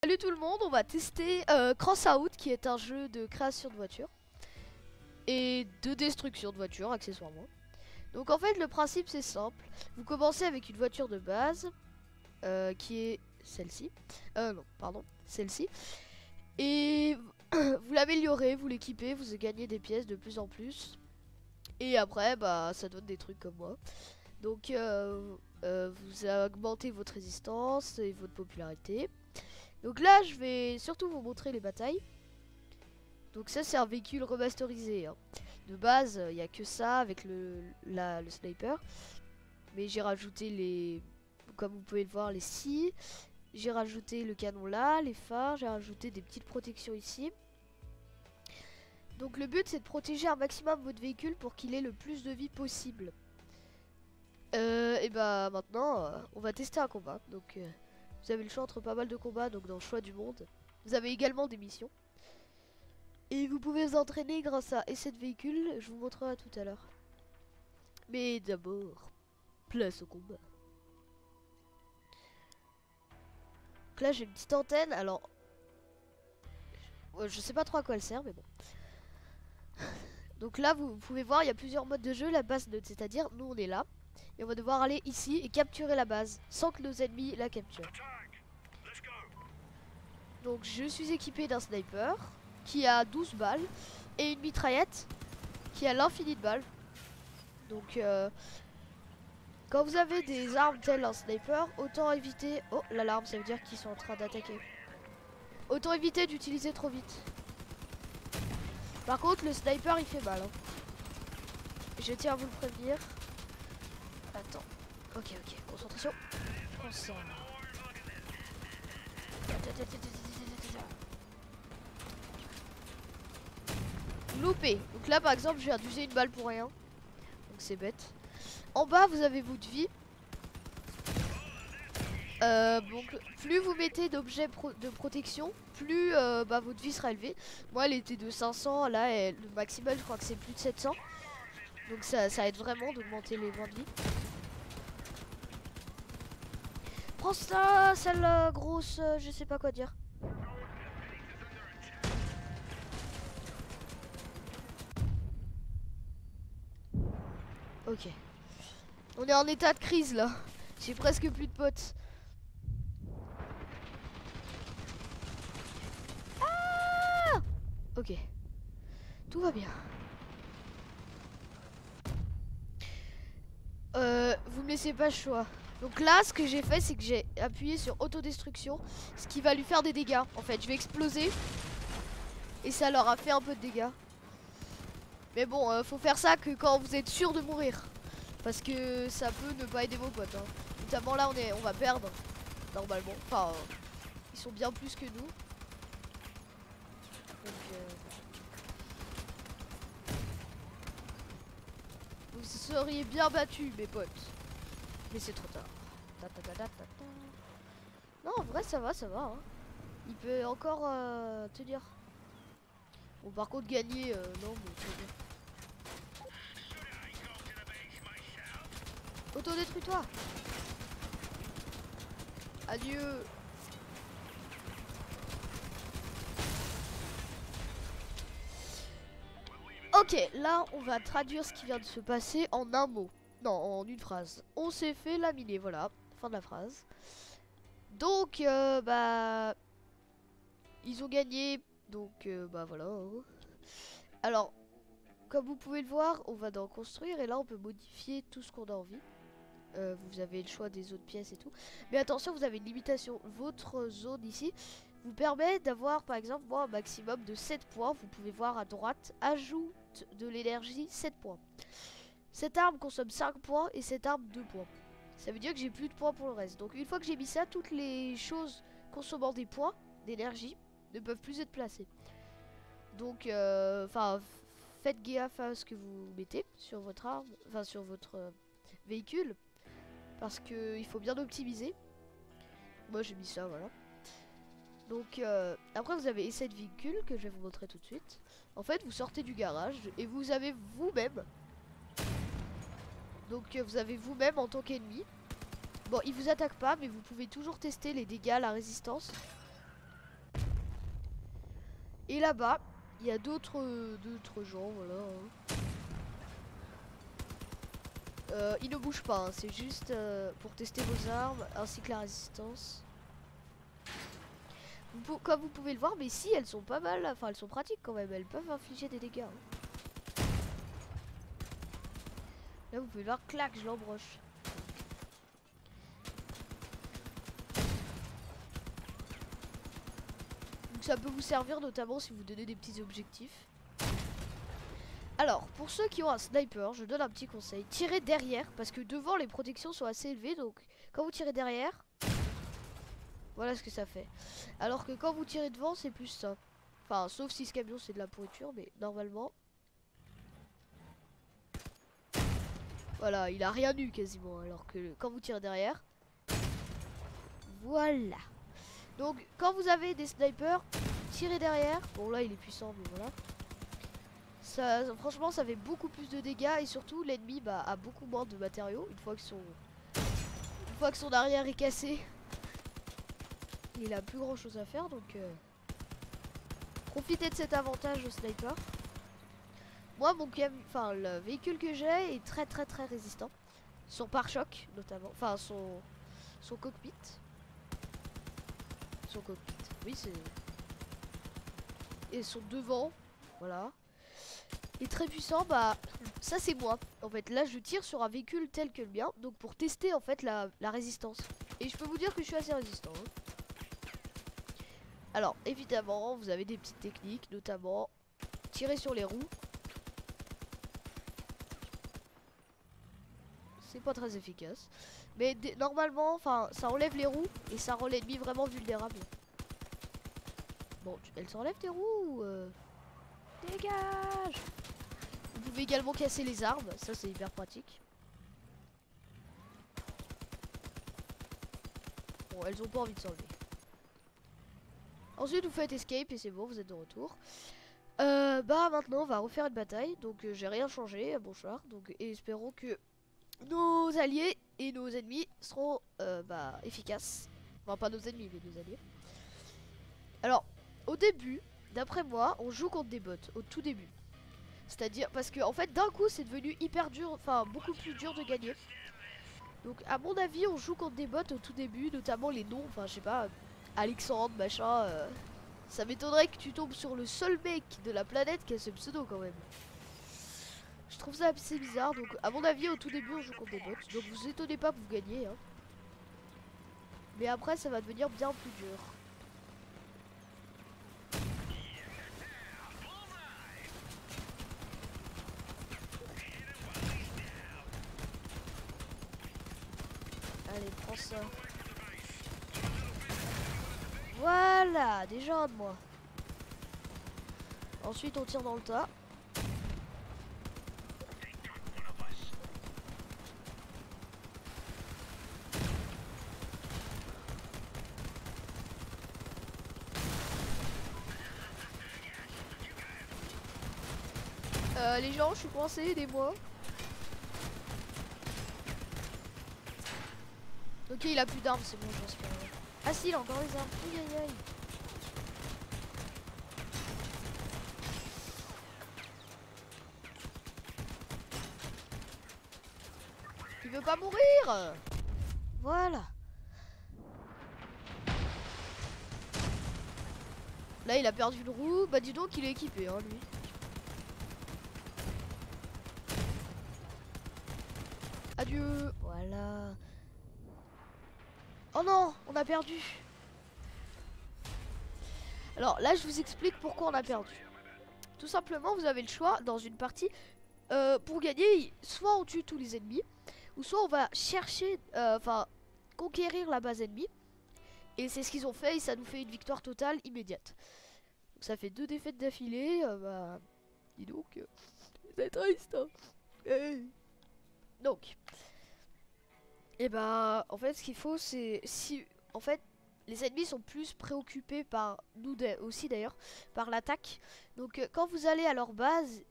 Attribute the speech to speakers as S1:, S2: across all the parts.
S1: Salut tout le monde, on va tester Crossout qui est un jeu de création de voitures et de destruction de voitures accessoirement. Donc en fait le principe c'est simple, vous commencez avec une voiture de base qui est celle-ci, non pardon, celle-ci, et vous l'améliorez, vous l'équipez, vous gagnez des pièces de plus en plus et après bah ça donne des trucs comme moi. Donc vous augmentez votre résistance et votre popularité. Donc là je vais surtout vous montrer les batailles. Donc ça c'est un véhicule remasterisé hein. De base il n'y a que ça avec le sniper. Mais j'ai rajouté les, comme vous pouvez le voir, les scies. J'ai rajouté le canon là, les phares. J'ai rajouté des petites protections ici. Donc le but c'est de protéger un maximum votre véhicule pour qu'il ait le plus de vie possible. Et bah maintenant on va tester un combat. Donc vous avez le choix entre pas mal de combats, donc dans le choix du monde. Vous avez également des missions. Et vous pouvez vous entraîner grâce à essai de véhicule, je vous montrerai tout à l'heure. Mais d'abord, place au combat. Donc là j'ai une petite antenne, alors... je sais pas trop à quoi elle sert, mais bon. Donc là vous pouvez voir, il y a plusieurs modes de jeu, la base neutre, c'est-à-dire nous on est là. Et on va devoir aller ici et capturer la base, sans que nos ennemis la capturent. Donc je suis équipé d'un sniper qui a 12 balles et une mitraillette qui a l'infini de balles. Donc quand vous avez des armes telles un sniper, autant éviter... Oh l'alarme, ça veut dire qu'ils sont en train d'attaquer. Autant éviter d'utiliser trop vite. Par contre le sniper il fait mal hein. Je tiens à vous le prévenir. Attends. Ok, concentration. Prends ça. Loupé. Donc là par exemple je viens d'user une balle pour rien. Donc c'est bête. En bas vous avez votre vie. Donc plus vous mettez d'objets de protection, plus bah, votre vie sera élevée. Moi elle était de 500, là le maximal je crois que c'est plus de 700. Donc ça aide vraiment d'augmenter les points de vie. Prends ça, sale grosse, je sais pas quoi dire. Ok. On est en état de crise là. J'ai presque plus de potes. Ah! Ok. Tout va bien. Vous me laissez pas le choix. Donc là, ce que j'ai fait, c'est que j'ai appuyé sur autodestruction. Ce qui va lui faire des dégâts. En fait, je vais exploser. Et ça leur a fait un peu de dégâts. Mais bon, faut faire ça que quand vous êtes sûr de mourir. Parce que ça peut ne pas aider vos potes hein. Notamment là on va perdre normalement. Enfin ils sont bien plus que nous. Donc vous seriez bien battus mes potes. Mais c'est trop tard. Non en vrai ça va hein. Il peut encore tenir. Bon par contre gagner non mais c'est bien. Autodétruis-toi. Adieu. Ok, là on va traduire ce qui vient de se passer en un mot. Non, en une phrase. On s'est fait laminer, voilà. Fin de la phrase. Donc, bah... Ils ont gagné. Donc, bah voilà. Hein. Alors, comme vous pouvez le voir, on va dans construire. Et là, on peut modifier tout ce qu'on a envie. Vous avez le choix des autres pièces et tout. Mais attention, vous avez une limitation. Votre zone ici vous permet d'avoir, par exemple, moi, un maximum de 7 points. Vous pouvez voir à droite, ajoute de l'énergie 7 points. Cette arme consomme 5 points et cette arme 2 points. Ça veut dire que j'ai plus de points pour le reste. Donc une fois que j'ai mis ça, toutes les choses consommant des points d'énergie ne peuvent plus être placées. Donc, enfin, faites gaffe à ce que vous mettez sur votre arme, enfin sur votre véhicule. Parce que il faut bien optimiser. Moi j'ai mis ça, voilà. Donc après vous avez essai de véhicule que je vais vous montrer tout de suite. En fait vous sortez du garage et vous avez vous-même. Donc vous avez vous-même en tant qu'ennemi. Bon il vous attaque pas mais vous pouvez toujours tester les dégâts, la résistance. Et là-bas, il y a d'autres gens, voilà. Ils ne bougent pas, hein, c'est juste pour tester vos armes ainsi que la résistance. Comme vous pouvez le voir, mais si elles sont pas mal, enfin elles sont pratiques quand même, elles peuvent infliger des dégâts. Hein. Là vous pouvez voir, clac, je l'embroche. Donc ça peut vous servir notamment si vous donnez des petits objectifs. Alors, pour ceux qui ont un sniper, je donne un petit conseil. Tirez derrière, parce que devant les protections sont assez élevées, donc quand vous tirez derrière, voilà ce que ça fait. Alors que quand vous tirez devant, c'est plus ça. Enfin, sauf si ce camion c'est de la pourriture, mais normalement... Voilà, il a rien eu quasiment, alors que quand vous tirez derrière... Voilà. Donc, quand vous avez des snipers, tirez derrière. Bon, là, il est puissant, mais voilà. Ça, franchement, ça fait beaucoup plus de dégâts et surtout, l'ennemi a beaucoup moins de matériaux une fois que son arrière est cassé. Il a plus grand chose à faire, donc profitez de cet avantage au sniper. Moi, le véhicule que j'ai est très résistant. Son pare-choc, notamment. Enfin, son cockpit. Son cockpit, oui, c'est... Et son devant, voilà. Et très puissant, bah, ça c'est moi. En fait, là, je tire sur un véhicule tel que le mien, donc pour tester, en fait, la résistance. Et je peux vous dire que je suis assez résistant. Hein. Alors, évidemment, vous avez des petites techniques, notamment tirer sur les roues. C'est pas très efficace. Mais normalement, enfin, ça enlève les roues et ça rend l'ennemi vraiment vulnérable. Bon, elle s'enlève tes roues Dégage. Vous pouvez également casser les armes, ça c'est hyper pratique. Bon, elles ont pas envie de s'enlever. Ensuite, vous faites escape et c'est bon, vous êtes de retour. Bah maintenant, on va refaire une bataille. Donc, j'ai rien changé, bonsoir. Donc, et espérons que nos alliés et nos ennemis seront efficaces. Enfin, pas nos ennemis, mais nos alliés. Alors, au début, d'après moi, on joue contre des bots, au tout début. C'est-à-dire, parce que en fait, d'un coup, c'est devenu hyper dur, enfin, beaucoup plus dur de gagner. Donc, à mon avis, on joue contre des bots au tout début, notamment les noms, enfin, je sais pas, Alexandre, machin. Ça m'étonnerait que tu tombes sur le seul mec de la planète qui a ce pseudo quand même. Je trouve ça assez bizarre, donc à mon avis, au tout début, on joue contre des bots. Donc, vous étonnez pas que vous gagnez, hein. Mais après, ça va devenir bien plus dur. Allez, prends ça. Voilà, déjà un de moi. Ensuite, on tire dans le tas. Les gens, je suis coincé, aidez-moi. Ok, il a plus d'armes, c'est bon, je respire. Ah si, il a encore les armes. Aïe aïe aïe. Il veut pas mourir. Voilà. Là, il a perdu une roue. Bah dis donc, il est équipé, hein, lui. Adieu. Voilà. Oh non, on a perdu. Alors là, je vous explique pourquoi on a perdu. Tout simplement, vous avez le choix dans une partie. Pour gagner, soit on tue tous les ennemis, ou soit on va chercher, conquérir la base ennemie. Et c'est ce qu'ils ont fait, et ça nous fait une victoire totale immédiate. Donc ça fait 2 défaites d'affilée, dis donc, c'est triste. Hein. Donc, et bah, en fait, ce qu'il faut, c'est en fait, les ennemis sont plus préoccupés par nous aussi d'ailleurs, par l'attaque. Donc, quand vous allez à leur base,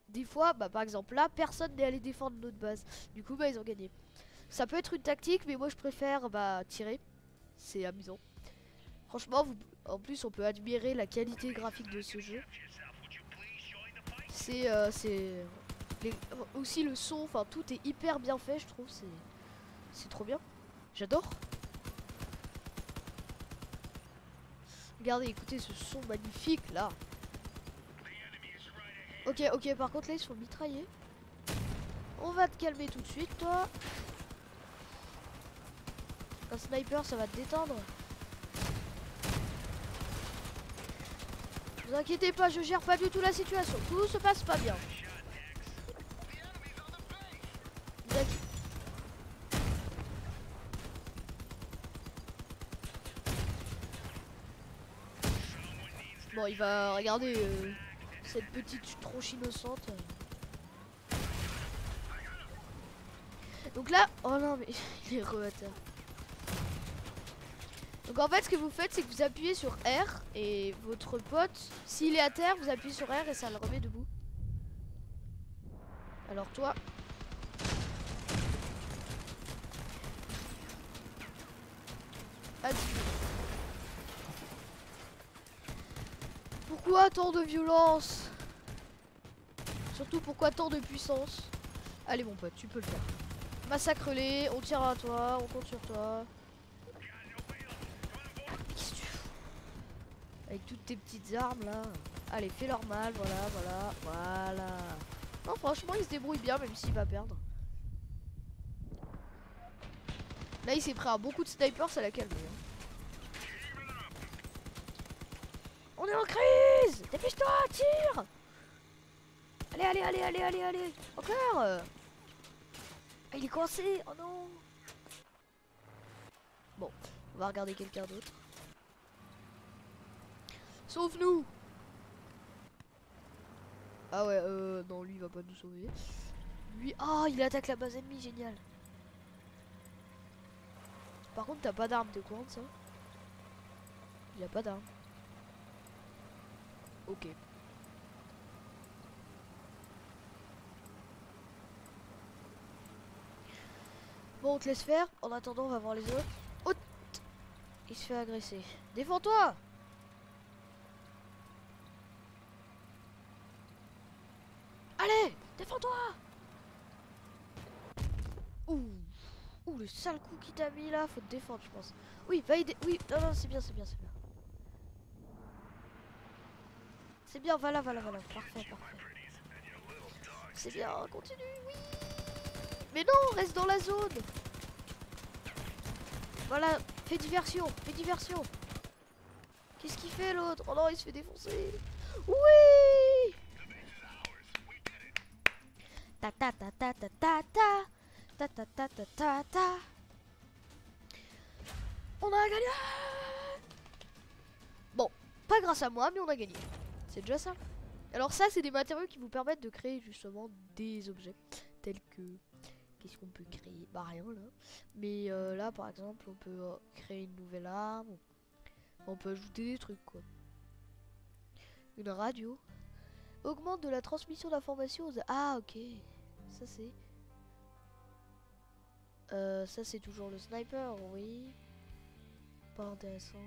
S1: des fois, bah, par exemple là, personne n'est allé défendre notre base. Du coup, bah, ils ont gagné. Ça peut être une tactique, mais moi, je préfère tirer. C'est amusant. Franchement, En plus, on peut admirer la qualité graphique de ce jeu. C'est aussi le son, enfin tout est hyper bien fait, je trouve. C'est trop bien. J'adore. Regardez, écoutez ce son magnifique là. Ok, ok, par contre là ils sont mitraillés. On va te calmer tout de suite, toi. Un sniper, ça va te détendre. Ne vous inquiétez pas, je gère pas du tout la situation. Tout se passe pas bien. Bon, il va regarder cette petite tronche innocente. Donc là, oh non mais il est re-à-terre. Donc en fait ce que vous faites c'est que vous appuyez sur R et votre pote, s'il est à terre, vous appuyez sur R et ça le remet debout. Alors toi... Adieu. Pourquoi tant de violence? Surtout pourquoi tant de puissance? Allez mon pote, tu peux le faire. Massacre-les, on tire à toi, on compte sur toi. Qu'est-ce que tu fous? Avec toutes tes petites armes là. Allez, fais leur mal, voilà, voilà, voilà. Non, franchement, il se débrouille bien, même s'il va perdre. Là, il s'est pris à beaucoup de snipers, ça l'a calmé. Hein. On est en crise! Dépêche-toi, tire! Allez, allez, allez, allez, allez, allez! Encore! Ah, il est coincé! Oh non! Bon, on va regarder quelqu'un d'autre. Sauve-nous! Ah ouais, non, lui il va pas nous sauver. Lui, ah, il attaque la base ennemie, génial. Par contre, t'as pas d'arme, t'es au courant de ça? Il a pas d'arme. Ok. Bon, on te laisse faire. En attendant, on va voir les autres. Oh, il se fait agresser. Défends-toi! Allez, défends-toi! Ouh. Ouh, le sale coup qu'il t'a mis là, faut te défendre, je pense. Oui, va aider. Oui, non, non, c'est bien, c'est bien, c'est bien. C'est bien, voilà, voilà, voilà. Parfait, parfait. C'est bien, continue, oui. Mais non, reste dans la zone. Voilà, fais diversion, fais diversion. Qu'est-ce qu'il fait l'autre? Oh non, il se fait défoncer. Oui. Ta ta ta ta ta ta ta. Ta ta ta ta ta ta. On a gagné. Bon, pas grâce à moi, mais on a gagné. C'est déjà ça. Alors ça, c'est des matériaux qui vous permettent de créer justement des objets. Tels que... Qu'est-ce qu'on peut créer? Bah rien là. Mais là, par exemple, on peut créer une nouvelle arme. On peut ajouter des trucs, quoi. Une radio. Augmente de la transmission d'informations aux... Ah, ok. Ça, c'est... ça, c'est toujours le sniper, oui. Pas intéressant.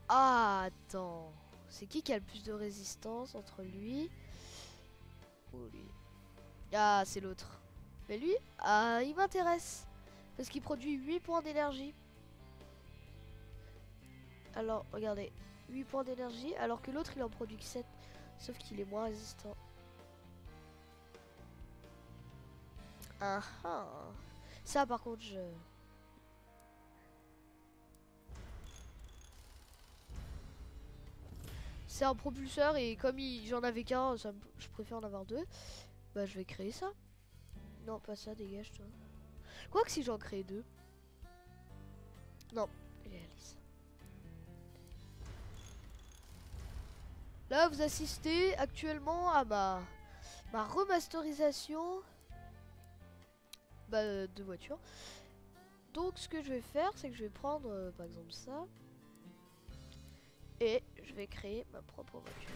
S1: Ah, attends. C'est qui a le plus de résistance entre lui ou lui? Ah, c'est l'autre. Mais lui, ah, il m'intéresse. Parce qu'il produit 8 points d'énergie. Alors, regardez. 8 points d'énergie, alors que l'autre, il en produit que 7. Sauf qu'il est moins résistant. Ah ah. Ça, par contre, je... C'est un propulseur et comme j'en avais qu'un, je préfère en avoir deux. Bah je vais créer ça. Non, pas ça, dégage toi. Quoique si j'en crée deux. Non, réalise. Là vous assistez actuellement à ma remasterisation de voiture. Donc ce que je vais faire, c'est que je vais prendre par exemple ça. Et je vais créer ma propre voiture.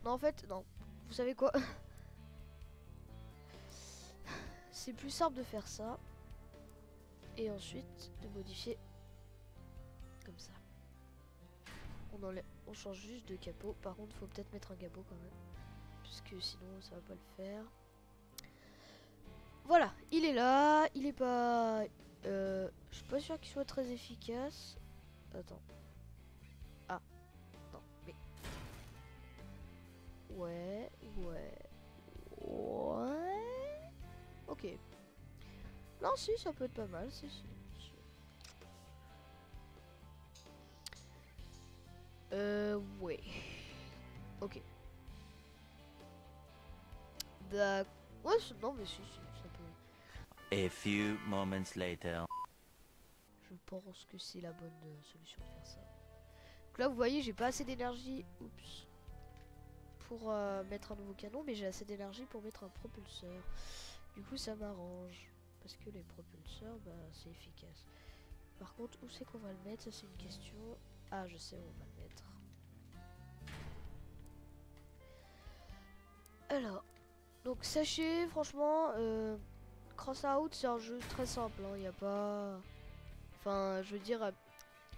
S1: Non en fait, non. Vous savez quoi? C'est plus simple de faire ça. Et ensuite de modifier comme ça. On change juste de capot. Par contre, faut peut-être mettre un capot quand même. Puisque sinon, ça va pas le faire. Voilà, il est là. Il est pas... je suis pas sûr qu'il soit très efficace. Attends. Ah, non, mais... Ouais. Ok. Non, si, ça peut être pas mal. Si. Ouais. Ok. D'accord. Ouais, non, mais si, ça peut.
S2: A few moments later.
S1: Je pense que c'est la bonne solution de faire ça. Donc là, vous voyez, j'ai pas assez d'énergie. Oups. Pour mettre un nouveau canon, mais j'ai assez d'énergie pour mettre un propulseur. Du coup, ça m'arrange. Parce que les propulseurs, bah, c'est efficace. Par contre, où c'est qu'on va le mettre? Ça, c'est une question. Ah, je sais où on va le mettre. Alors, donc sachez, franchement, Crossout, c'est un jeu très simple. Il n'y a pas... Enfin, je veux dire,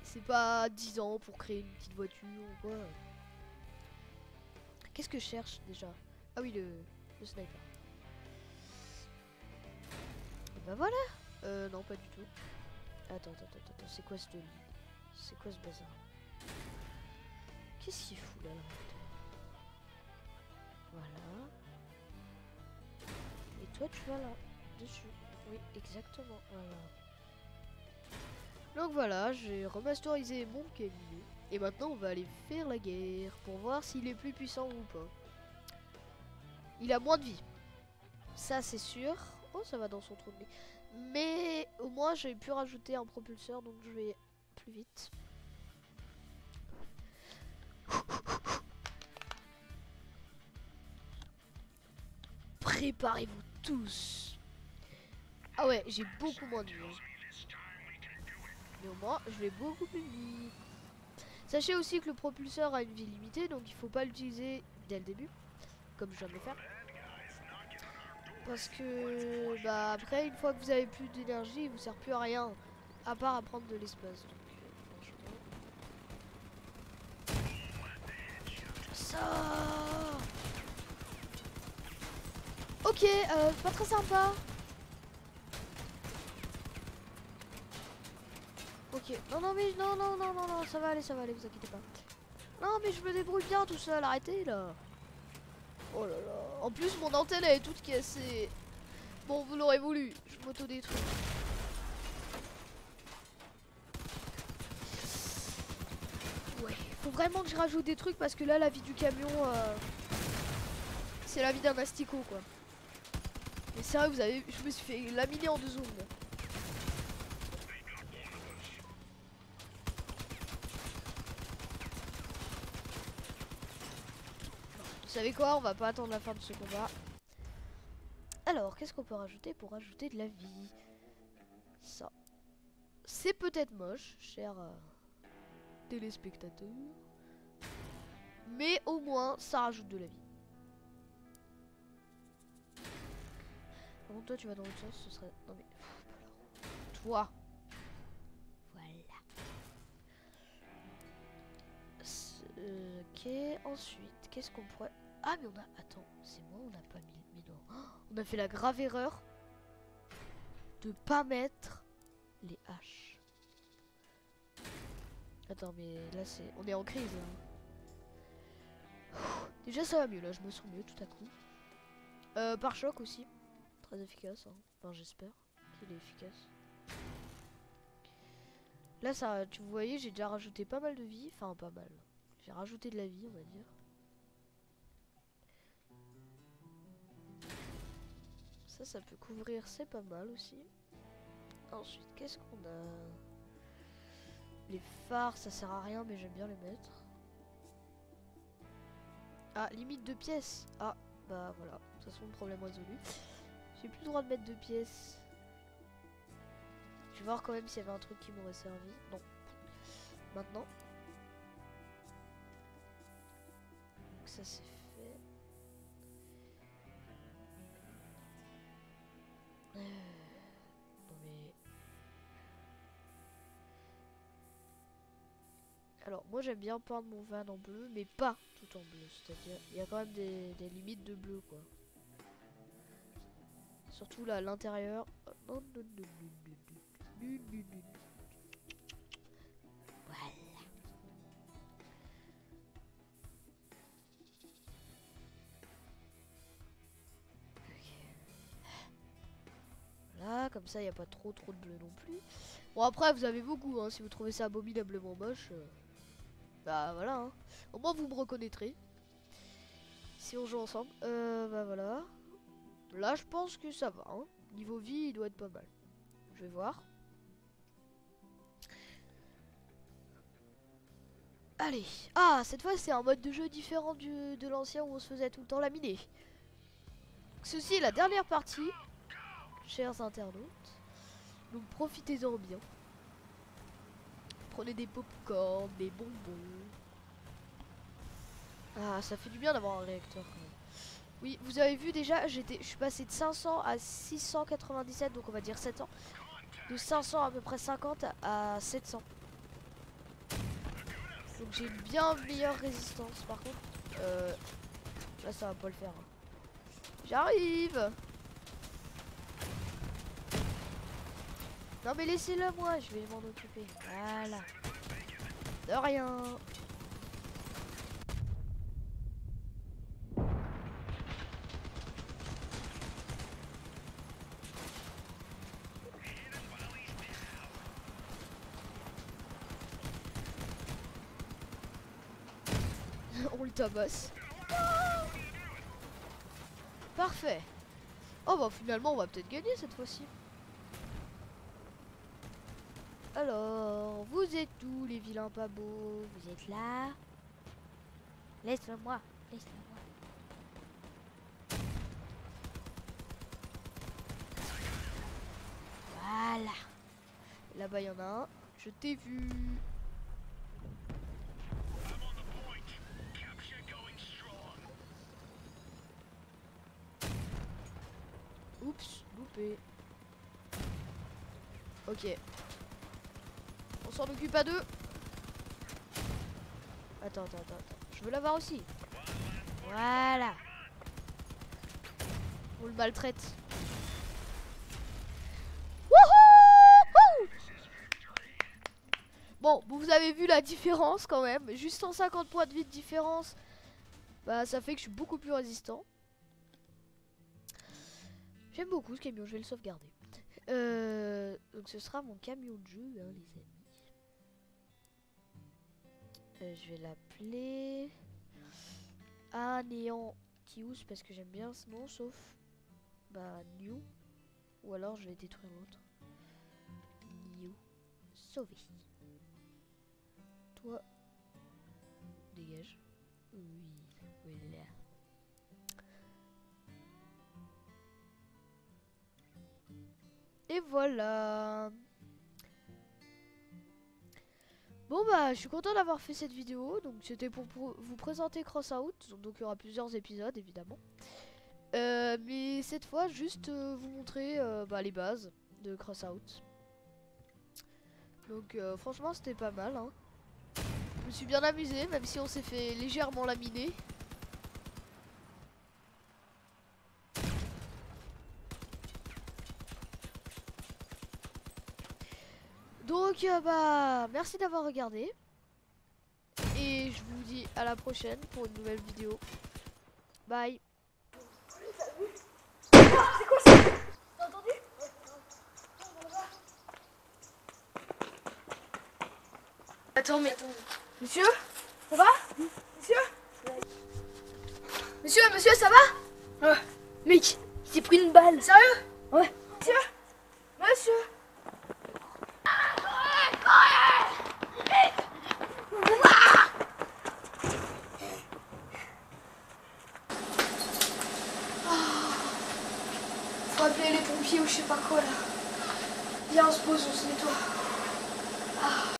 S1: c'est pas 10 ans pour créer une petite voiture ou quoi. Qu'est-ce que je cherche déjà? Ah oui, le sniper. Et bah voilà. Non, pas du tout. Attends, c'est quoi ce lead? C'est quoi ce bazar? Qu'est-ce qu'il fout là, Voilà. Et toi, tu vas là, dessus. Oui, exactement. Voilà. Donc voilà, j'ai remasterisé mon Camille. Et maintenant, on va aller faire la guerre pour voir s'il est plus puissant ou pas. Il a moins de vie. Ça, c'est sûr. Oh, ça va dans son trou de nez. Mais au moins, j'ai pu rajouter un propulseur, donc je vais plus vite. Préparez-vous tous. Ah ouais, j'ai beaucoup moins de vie. Mais au moins, je vais beaucoup plus vite. Sachez aussi que le propulseur a une vie limitée, donc il faut pas l'utiliser dès le début, comme je viens de le faire. Parce que, bah, après, une fois que vous avez plus d'énergie, il vous sert plus à rien, à part à prendre de l'espace. Ça. Ok, pas très sympa. Ok, non, mais non, ça va aller, vous inquiétez pas. Non, mais je me débrouille bien tout seul, arrêtez là. Oh là là. En plus, mon antenne elle est toute cassée. Bon, vous l'aurez voulu, je m'auto-détruis. Ouais, faut vraiment que je rajoute des trucs parce que là, la vie du camion, c'est la vie d'un asticot quoi. Mais c'est vrai, je me suis fait laminer en 2 secondes. Vous savez quoi, on va pas attendre la fin de ce combat. Alors, qu'est-ce qu'on peut rajouter pour rajouter de la vie? Ça. C'est peut-être moche, chers téléspectateurs. Mais au moins, ça rajoute de la vie. Par contre, toi, tu vas dans l'autre sens, ce serait... Non mais... Toi. Voilà. Ok, ensuite, qu'est-ce qu'on pourrait... Ah, mais on a... Attends, c'est moi, on n'a pas mis... Mais non. Oh, on a fait la grave erreur de pas mettre les haches. Attends, mais là, c'est... On est en crise, là. Déjà, ça va mieux, là. Je me sens mieux, tout à coup. Pare-choc aussi. Très efficace, hein. Enfin, j'espère qu'il est efficace. Là, ça, tu voyez, j'ai déjà rajouté pas mal de vie. Enfin, pas mal. J'ai rajouté de la vie, on va dire. Ça peut couvrir, c'est pas mal aussi. Ensuite, qu'est-ce qu'on a? Les phares, ça sert à rien, mais j'aime bien les mettre. Ah, limite 2 pièces. Ah, bah voilà. De toute façon, le problème résolu. J'ai plus le droit de mettre 2 pièces. Je vais voir quand même s'il y avait un truc qui m'aurait servi. Non. Maintenant. Donc ça c'est fait. Non mais... Alors moi j'aime bien peindre mon van en bleu, mais pas tout en bleu. C'est-à-dire il y a quand même des limites de bleu quoi. Surtout là à l'intérieur. Voilà. Voilà, comme ça il n'y a pas trop de bleu non plus. Bon après vous avez vos goûts, hein, si vous trouvez ça abominablement moche, bah voilà. Hein. Au moins vous me reconnaîtrez. Si on joue ensemble, bah voilà. Là je pense que ça va. Hein. Niveau vie il doit être pas mal. Je vais voir. Allez. Ah cette fois c'est un mode de jeu différent de l'ancien où on se faisait tout le temps laminer. Ceci est la dernière partie. Chers internautes, donc profitez-en bien. Prenez des pop-corn, des bonbons. Ah, ça fait du bien d'avoir un réacteur quand même. Oui, vous avez vu déjà, je suis passé de 500 à 697, donc on va dire 7 ans. De 500 à peu près 50 à 700. Donc j'ai une bien meilleure résistance. Par contre, là ça va pas le faire. Hein. J'arrive. Non mais laissez-le moi, je vais m'en occuper. Voilà. De rien. On le tabasse. Parfait. Oh bah finalement on va peut-être gagner cette fois-ci. Alors, vous êtes où les vilains pas beaux? Vous êtes là? Laisse-le-moi, laisse-le-moi. Voilà. Là-bas, il y en a un. Je t'ai vu. Oups, loupé. Ok. On s'en occupe à deux. Attends. Je veux l'avoir aussi. Voilà. On le maltraite. Wouhou! Bon, vous avez vu la différence quand même. Juste 150 points de vie de différence. Bah, ça fait que je suis beaucoup plus résistant. J'aime beaucoup ce camion, je vais le sauvegarder. Donc ce sera mon camion de jeu, hein, les amis. Je vais l'appeler Néant Tius parce que j'aime bien ce nom, sauf bah New. Ou alors je vais détruire l'autre. New. Sauvé. Toi, dégage. Oui, voilà. Et voilà. Bon bah je suis content d'avoir fait cette vidéo. Donc c'était pour vous présenter Crossout. Donc il y aura plusieurs épisodes évidemment. Mais cette fois juste vous montrer bah, les bases de Crossout. Donc franchement c'était pas mal hein. Je me suis bien amusé même si on s'est fait légèrement laminer. Donc bah merci d'avoir regardé. Et je vous dis à la prochaine pour une nouvelle vidéo. Bye.
S3: C'est quoi ça? T'as entendu? Attends mais... Monsieur? Ça va? Monsieur? Monsieur ça va? Ouais. Mec, il s'est pris une balle. Sérieux? Ouais. Monsieur? Faut appeler les pompiers ou je sais pas quoi là. Viens on se pose, on se nettoie.